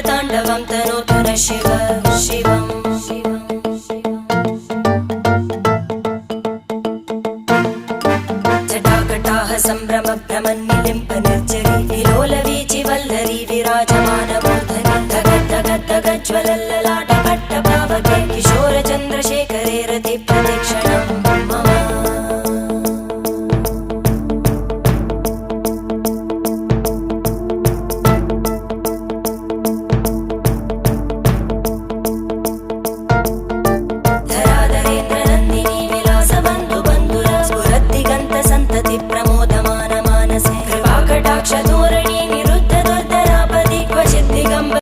ताण्डवं तनोतु न शिव शिवम् जटाकटाः सम्भ्रमभ्रमन्निलिम्प निर्जरी विलोलवीचि वल्लरी विराजमानमूर्धनि धगद्धगद्धगज्ज्वलल्ललाट